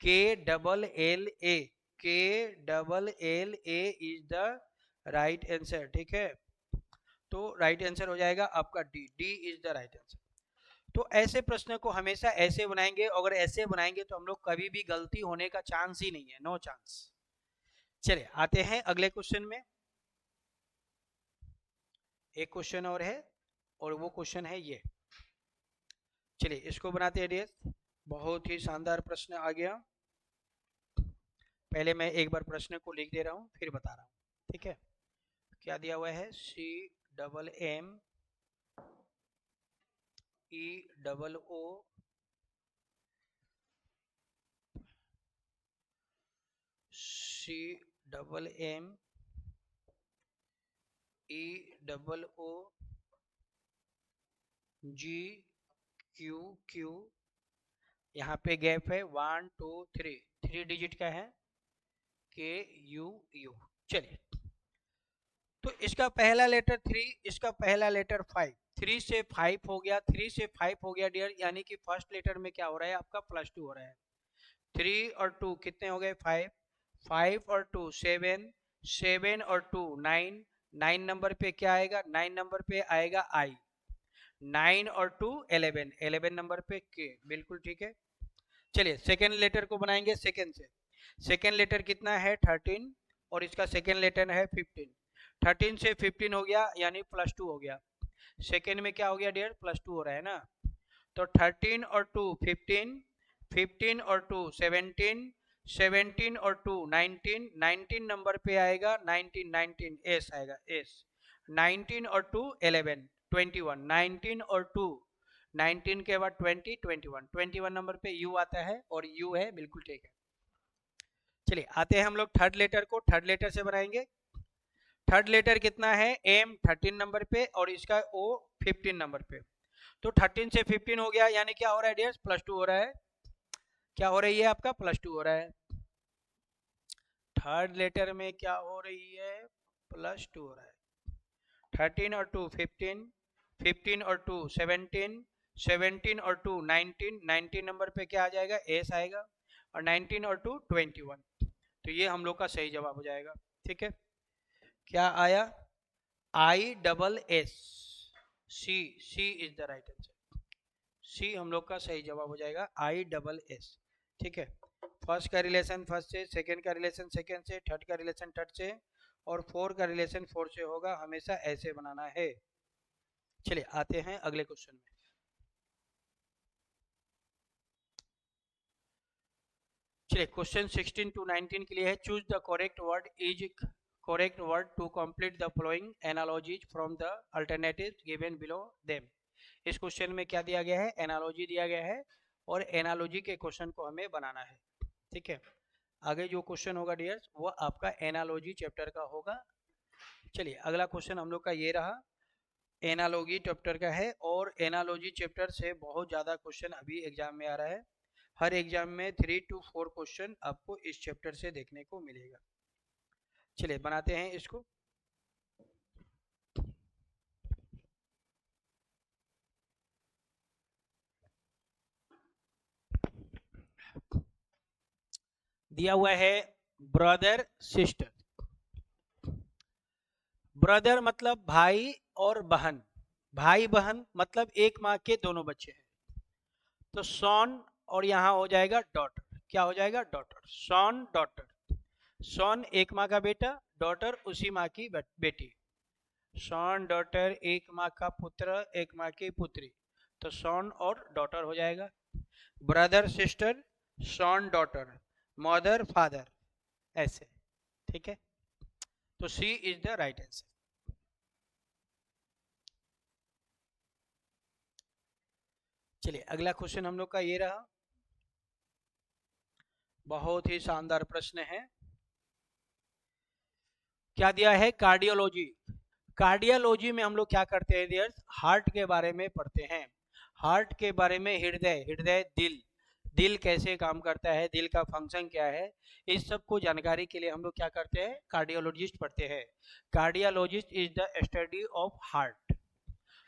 S1: के डबल एल ए, के double L A is the right answer, ठीक है। तो राइट आंसर हो जाएगा आपका D, D is the right answer. तो ऐसे प्रश्न को हमेशा ऐसे बनाएंगे, अगर ऐसे बनाएंगे तो हम लोग कभी भी गलती होने का चांस ही नहीं है, नो चांस। चलिए आते हैं अगले क्वेश्चन में। एक क्वेश्चन और है और वो क्वेश्चन है ये। चलिए इसको बनाते हैं डियर। बहुत ही शानदार प्रश्न आ गया। पहले मैं एक बार प्रश्न को लिख दे रहा हूं फिर बता रहा हूं, ठीक है। क्या दिया हुआ है, C double M E double O C double M E double O G Q Q, यहाँ पे गैप है 1 2 3, 3 डिजिट का है, के यू यू। चलिए तो इसका पहला लेटर 3, इसका पहला लेटर 5, 3 से 5 हो गया, 3 से 5 हो गया डियर, यानी कि फर्स्ट लेटर में क्या हो रहा है आपका, +2 हो रहा है। 3 और 2 कितने हो गए, 5, 5 और 2 7, 7 और 2 9, 9 नंबर पे क्या आएगा, 9 नंबर पे आएगा आई, 9 और 2 11, 11 नंबर पे के, बिल्कुल ठीक है। चलिए सेकेंड लेटर को बनाएंगे सेकेंड से। सेकेंड लेटर कितना है, 13 और इसका सेकेंड लेटर है 15। 13 से 15 हो गया, यानी +2 हो गया। सेकेंड में क्या हो गया डियर, +2 हो रहा है ना। तो 13 और 2 15, 15 और 2 17, 17 और 2 19, 19 नंबर पे आएगा 19, 19 एस आएगा, एस। 19 और 2 11, 21, 19 और 2 19 के बाद 20 21, 21 नंबर पे यू आता है और यू है, बिल्कुल ठीक है। चलिए आते हैं हम लोग थर्ड लेटर को, थर्ड लेटर से बनाएंगे। थर्ड लेटर कितना है, एम 13 नंबर पे और इसका ओ 15 नंबर पे। तो 13 से 15 हो गया, यानी क्या हो रहा है डियर्स, +2 हो रहा है। क्या हो रही है आपका, +2 हो रहा है। थर्ड लेटर में क्या हो रही है, +2 हो रहा है। 13 और 2 15, 15 और 2 17, 17 और 2 19, 19 नंबर पे क्या आ जाएगा, एस आएगा और 19 और 2 21। तो ये हम लोग का सही जवाब हो जाएगा, ठीक है। क्या आया, I double S, C is the right answer. सी हम लोग का सही जवाब हो जाएगा, ISS। ठीक है, फर्स्ट का रिलेशन फर्स्ट से, सेकंड का रिलेशन सेकंड से, थर्ड का रिलेशन थर्ड से, और फोर का रिलेशन फोर से होगा, हमेशा ऐसे बनाना है। चलिए आते हैं अगले क्वेश्चन में। चलिए क्वेश्चन 16 to 19 के लिए है, choose the correct word to complete the following analogies from the alternatives given below them. इस क्वेश्चन में क्या दिया गया है, एनालॉजी दिया गया है, और एनालॉजी के क्वेश्चन को हमें बनाना है। ठीक है, आगे जो क्वेश्चन होगा डियर्स वो आपका एनालॉजी चैप्टर का होगा। चलिए अगला क्वेश्चन हम लोग का ये रहा, एनालॉजी चैप्टर का है, और एनालॉजी चैप्टर से बहुत ज़्यादा क्वेश्चन अभी एग्जाम में आ रहा है। हर एग्जाम में 3 to 4 क्वेश्चन आपको इस चैप्टर से देखने को मिलेगा। चलिए बनाते हैं इसको। दिया हुआ है ब्रदर सिस्टर। ब्रदर मतलब भाई और बहन, भाई बहन मतलब एक माँ के दोनों बच्चे हैं, तो सॉन, और यहाँ हो जाएगा डॉटर। क्या हो जाएगा, डॉटर, सॉन डॉटर। सॉन एक माँ का बेटा, डॉटर उसी माँ की बेटी। सॉन डॉटर, एक माँ का पुत्र एक माँ की पुत्री, तो सॉन और डॉटर हो जाएगा। Brother sister, son daughter, mother father, ऐसे। ठीक है, तो C is the right answer. चलिए अगला क्वेश्चन हम लोग का ये रहा, बहुत ही शानदार प्रश्न है। क्या दिया है, कार्डियोलॉजी। कार्डियोलॉजी में हम लोग क्या करते हैं डियर्स, हार्ट के बारे में पढ़ते हैं। हार्ट के बारे में, हृदय, हृदय दिल, दिल कैसे काम करता है, दिल का फंक्शन क्या है, इस सब को जानकारी के लिए हम लोग क्या करते हैं, कार्डियोलॉजिस्ट पढ़ते हैं। Cardiologist is the study of heart.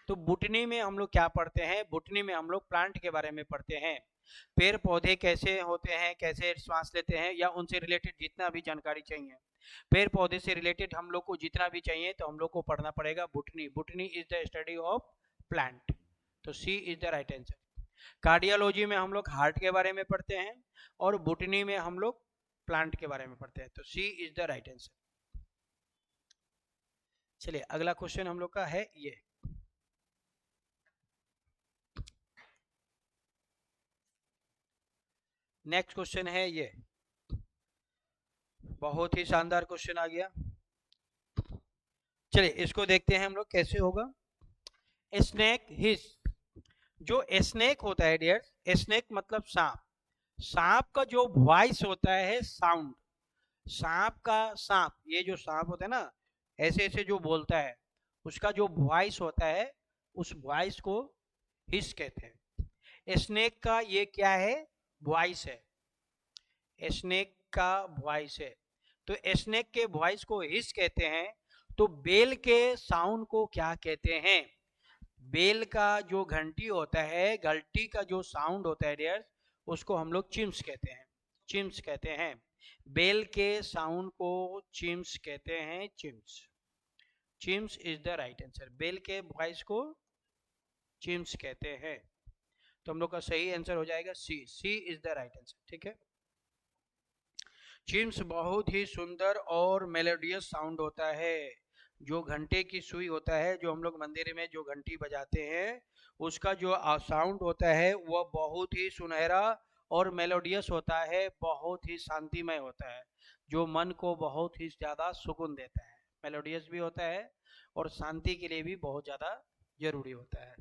S1: तो बुटनी में हम लोग क्या पढ़ते हैं, बुटनी में हम लोग प्लांट के बारे में पढ़ते हैं, पेड़ पौधे कैसे होते हैं, कैसे श्वास लेते हैं, या उनसे रिलेटेड जितना भी जानकारी चाहिए, पेड़ पौधे से रिलेटेड हम लोग को जितना भी चाहिए, तो हम लोग को पढ़ना पड़ेगा botany. Botany is the study of plant, तो C is the right answer. Cardiology में हम लोग हार्ट के बारे में पढ़ते हैं, और बुटनी में हम लोग प्लांट के बारे में पढ़ते हैं, तो C is the right answer. चलिए अगला क्वेश्चन हम लोग का है ये, नेक्स्ट क्वेश्चन है ये, बहुत ही शानदार क्वेश्चन आ गया। चलिए इसको देखते हैं हम लोग कैसे होगा। स्नेक हिस, जो स्नेक होता है डियर, स्नेक मतलब सांप, सांप का जो वॉइस होता है, साउंड, सांप का, सांप, ये जो सांप होता है ना, ऐसे ऐसे जो बोलता है, उसका जो वॉइस होता है, उस वॉइस को हिस कहते हैं। स्नेक का ये क्या है, वॉइस है, स्नेक का वॉइस है, तो स्नेक के वॉइस को हिस कहते हैं। तो बेल के साउंड को क्या कहते हैं, बेल का जो घंटी होता है, घंटी का जो साउंड होता है डियर, उसको हम लोग चिम्स कहते हैं, चिम्स कहते हैं। बेल के साउंड को चिम्स कहते हैं, chimes, chimes is the right answer. Bell के वॉइस को चिम्स कहते हैं, तो हम लोग का सही आंसर हो जाएगा सी, सी इज द राइट आंसर। ठीक है, चिम्स बहुत ही सुंदर और मेलोडियस साउंड होता है। जो घंटे की सुई होता है, जो हम लोग मंदिर में जो घंटी बजाते हैं, उसका जो साउंड होता है वह बहुत ही सुनहरा और मेलोडियस होता है, बहुत ही शांतिमय होता है, जो मन को बहुत ही ज़्यादा सुकून देता है, मेलोडियस भी होता है और शांति के लिए भी बहुत ज़्यादा जरूरी होता है।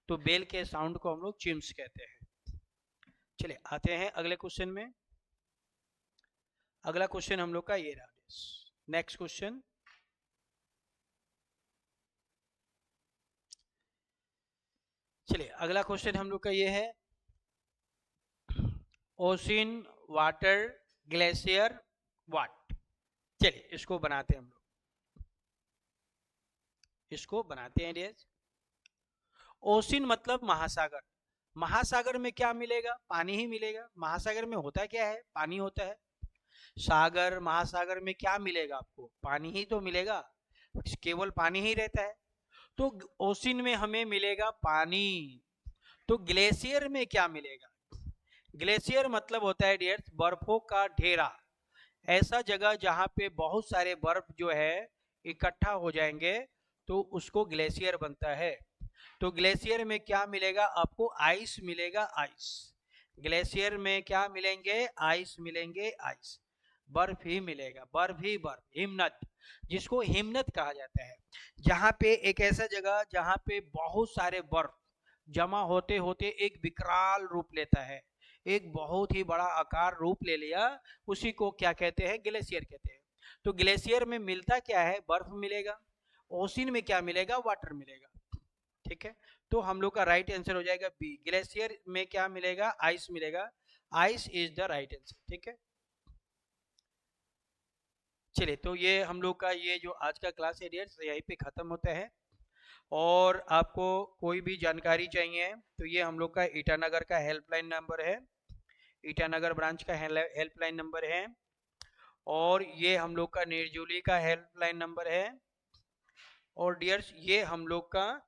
S1: तो बेल के साउंड को हम लोग चिम्स कहते हैं। चलिए आते हैं अगले क्वेश्चन में। अगला क्वेश्चन हम लोग का ये रहा, नेक्स्ट क्वेश्चन। चलिए अगला क्वेश्चन हम लोग का ये है, ओशिन, वाटर, ग्लेशियर, व्हाट। चलिए इसको बनाते हैं हम लोग, इसको बनाते हैं डियर्स। ओशिन मतलब महासागर, महासागर में क्या मिलेगा, पानी ही मिलेगा। महासागर में होता क्या है, पानी होता है। सागर, महासागर में क्या मिलेगा आपको, पानी ही तो मिलेगा, केवल पानी ही रहता है। तो ओशिन में हमें मिलेगा पानी। तो ग्लेशियर में क्या मिलेगा? ग्लेशियर मतलब होता है डियर्स बर्फों का ढेरा, ऐसा जगह जहाँ पे बहुत सारे बर्फ जो है इकट्ठा हो जाएंगे, तो उसको ग्लेशियर बनता है। तो ग्लेशियर में क्या मिलेगा आपको? आइस मिलेगा, आइस। ग्लेशियर में क्या मिलेंगे? आइस मिलेंगे, आइस। बर्फ ही मिलेगा, बर्फ ही बर्फ, हिमनद, जिसको हिमनद कहा जाता है। जहाँ पे एक ऐसा जगह जहाँ पे बहुत सारे बर्फ जमा होते होते एक विकराल रूप लेता है, एक बहुत ही बड़ा आकार रूप ले लिया, उसी को क्या कहते हैं? ग्लेशियर कहते हैं। तो ग्लेशियर में मिलता क्या है? बर्फ मिलेगा। ओशिन में क्या मिलेगा? वाटर मिलेगा। ठीक है, तो हम लोग का राइट आंसर हो जाएगा बी। ग्लेशियर में क्या मिलेगा? आइस मिलेगा। Ice is the right answer. ठीक है, चलिए, तो ये हम लोग का ये जो आज का क्लास है डियर्स यहीं पे खत्म होता है। और आपको कोई भी जानकारी चाहिए तो ये हम लोग का ईटानगर का हेल्पलाइन नंबर है, ईटानगर ब्रांच का हेल्पलाइन नंबर है। और ये हम लोग का निर्जूली का हेल्पलाइन नंबर है। और डियर्स ये हम लोग का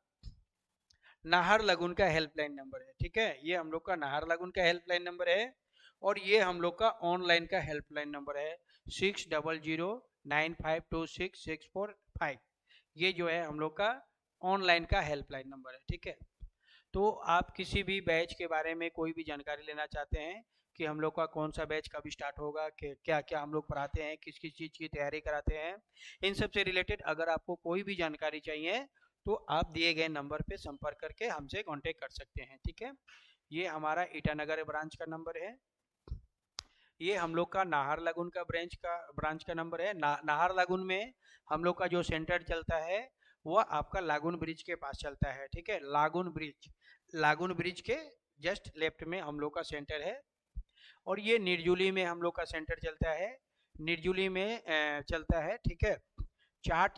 S1: नाहर लगुन का हेल्पलाइन नंबर है। ठीक है, ये हम लोग का नाहर लगुन का हेल्पलाइन नंबर है। और ये हम लोग का ऑनलाइन का हेल्पलाइन नंबर है 6009526645। ये जो है हम लोग का ऑनलाइन का हेल्पलाइन नंबर है। ठीक है, तो आप किसी भी बैच के बारे में कोई भी जानकारी लेना चाहते हैं कि हम लोग का कौन सा बैच कब स्टार्ट होगा, कि क्या क्या हम लोग पढ़ाते हैं, किस किस चीज़ की तैयारी कराते हैं, इन सब से रिलेटेड अगर आपको कोई भी जानकारी चाहिए तो आप दिए गए नंबर पे संपर्क करके हमसे कांटेक्ट कर सकते हैं। ठीक है, ये हमारा ईटानगर ब्रांच का नंबर है। ये हम लोग का नाहरलगुन का ब्रांच का नंबर है। नाहरलगुन में हम लोग का जो सेंटर चलता है वह आपका लागुन ब्रिज के पास चलता है। ठीक है, लागुन ब्रिज के जस्ट लेफ्ट में हम लोग का सेंटर है। और ये निर्जुली में हम लोग का सेंटर चलता है, निर्जुली में चलता है। ठीक है, चाट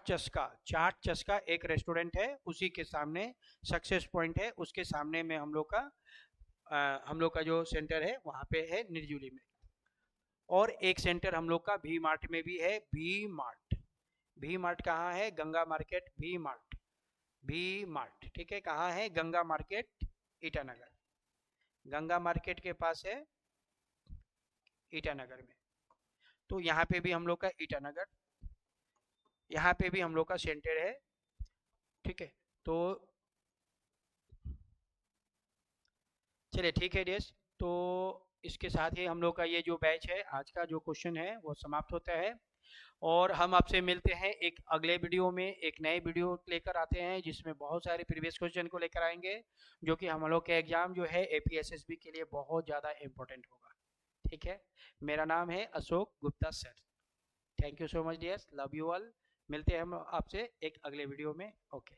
S1: चस्का एक रेस्टोरेंट है, उसी के सामने सक्सेस पॉइंट है, उसके सामने में हम लोग का जो सेंटर है वहाँ पे है निर्जुली में। और एक सेंटर हम लोग का भी मार्ट में भी है, भी मार्ट कहाँ है? गंगा मार्केट भी मार्ट। ठीक है, कहाँ है? गंगा मार्केट, ईटानगर, गंगा मार्केट के पास है ईटानगर में। तो यहाँ पे भी हम लोग का ईटानगर, यहाँ पे भी हम लोग का सेंटर है। ठीक है, तो चलिए ठीक है डियर्स, तो इसके साथ ही हम लोग का ये जो बैच है आज का जो क्वेश्चन है वो समाप्त होता है। और हम आपसे मिलते हैं एक अगले वीडियो में, एक नए वीडियो लेकर आते हैं जिसमें बहुत सारे प्रीवियस क्वेश्चन को लेकर आएंगे, जो कि हम लोग के एग्जाम जो है एपीएसएसबी के लिए बहुत ज़्यादा इम्पोर्टेंट होगा। ठीक है, मेरा नाम है Ashok Gupta sir. Thank you so much dears, love you all. मिलते हैं हम आपसे एक अगले वीडियो में। ओके।